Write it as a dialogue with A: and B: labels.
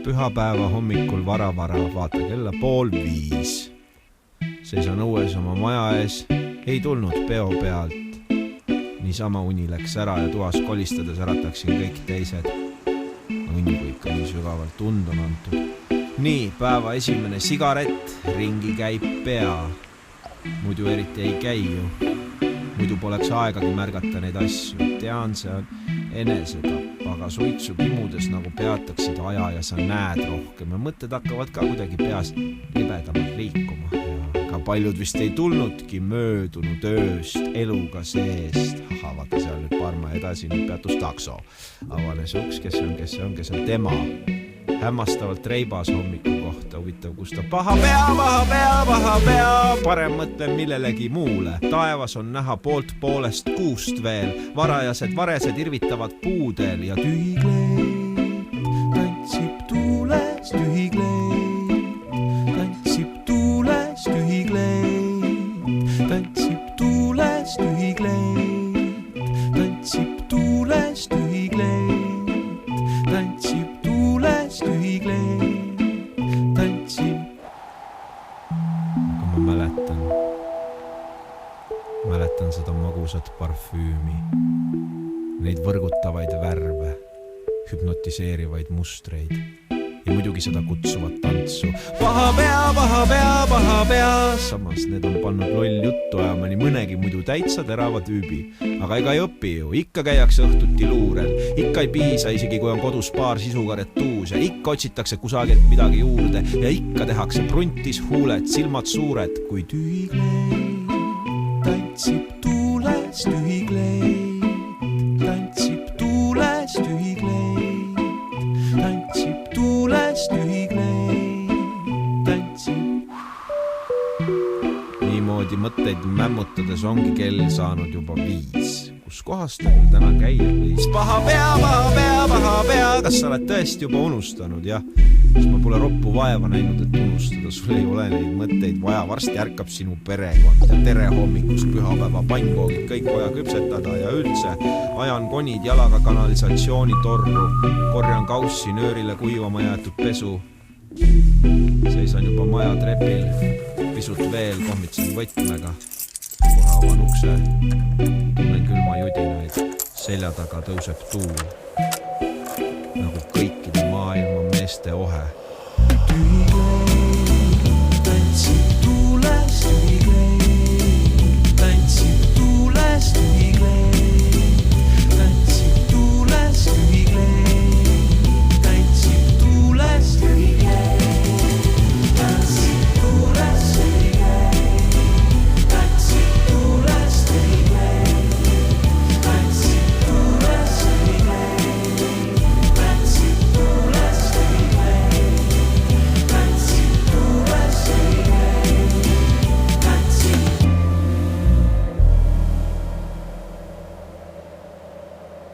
A: pühapäeva hommikul vara, vaata kella 4:30. Seisan õues oma maja ees, ei tulnud peo pealt. Niisama uni läks ära ja toas kolistades ärataksin kõik teised. Õngu ikka nii sügavalt tund on antud. Nii, päeva esimene sigaret, ringi käib pea. Muidu eriti ei käi ju. Muidu poleks aegagi märgata neid asju. Tean, see on enesetapp, aga suitsu kimudes nagu peataksid aja ja sa näed rohkem ja mõtted hakkavad ka kuidagi peas libedamalt liikuma. Ka paljud vist ei tulnudki möödunud ööst eluga seest. Vaata seal nüüd parma edasi, nüüd peatus takso. Avanes uks, kes on tema. Hämmastavalt reibas hommiku kohta, huvitav, kus ta paha pea. Parem mõtlen millelegi muule. Taevas on näha poolest kuust veel. Varajased varesed irvitavad puudel ja tühi kleid tantsib tuules, tühi kleid tantsib tuules, tühi kleid tantsib tuules, tühi kleid tantsib tuules, tühi kleid tantsib tuules, tühi kleid tantsib. Aga ma mäletan seda magusat parfüümi, neid võrgutavaid värve, hüpnotiseerivaid mustreid ja muidugi seda kutsuvat tantsu. Paha pea. Samas need on pannud loll juttu ajama nii mõnegi muidu täitsa terava tüübi. Aga ega ei õpi ju, ikka käiakse õhtuti luurel. Ikka ei piisa, isegi kui on kodus paar sisukaret tuus ja ikka otsitakse kusagilt midagi juurde ja ikka tehakse pruntis huuled, silmad suured, kui tühi kleid tantsib tuules, tühi kleid tantsib tuules, tühi kleid tantsib tuules, tühi kleid tantsib. Niimoodi mõtteid mämmutades ongi kell saanud juba 5. Kus kohast ta küll täna käia võis? Paha pea. Kas sa oled tõesti juba unustanud? Jah, kas ma pole roppu vaeva näinud, et unustada? Sul ei ole neid mõtteid vaja. Varsti ärkab sinu perekond ja tere hommikust pühapäeva pannkoogid kõik vaja küpsetada ja üldse ajan konid jalaga kanalisatsiooni torru. Korjan kaussi nöörile kuivama jäetud pesu. Seisan juba maja trepil, pisut veel kohmitsen võtmega. Kohe avan ukse, tunnen külma judinaid, selja taga tõuseb tuul. Nagu kõikide maailma meeste ohe. Tühi kleid tantsib tuules, tühi kleid tantsib tuules, tühi kleid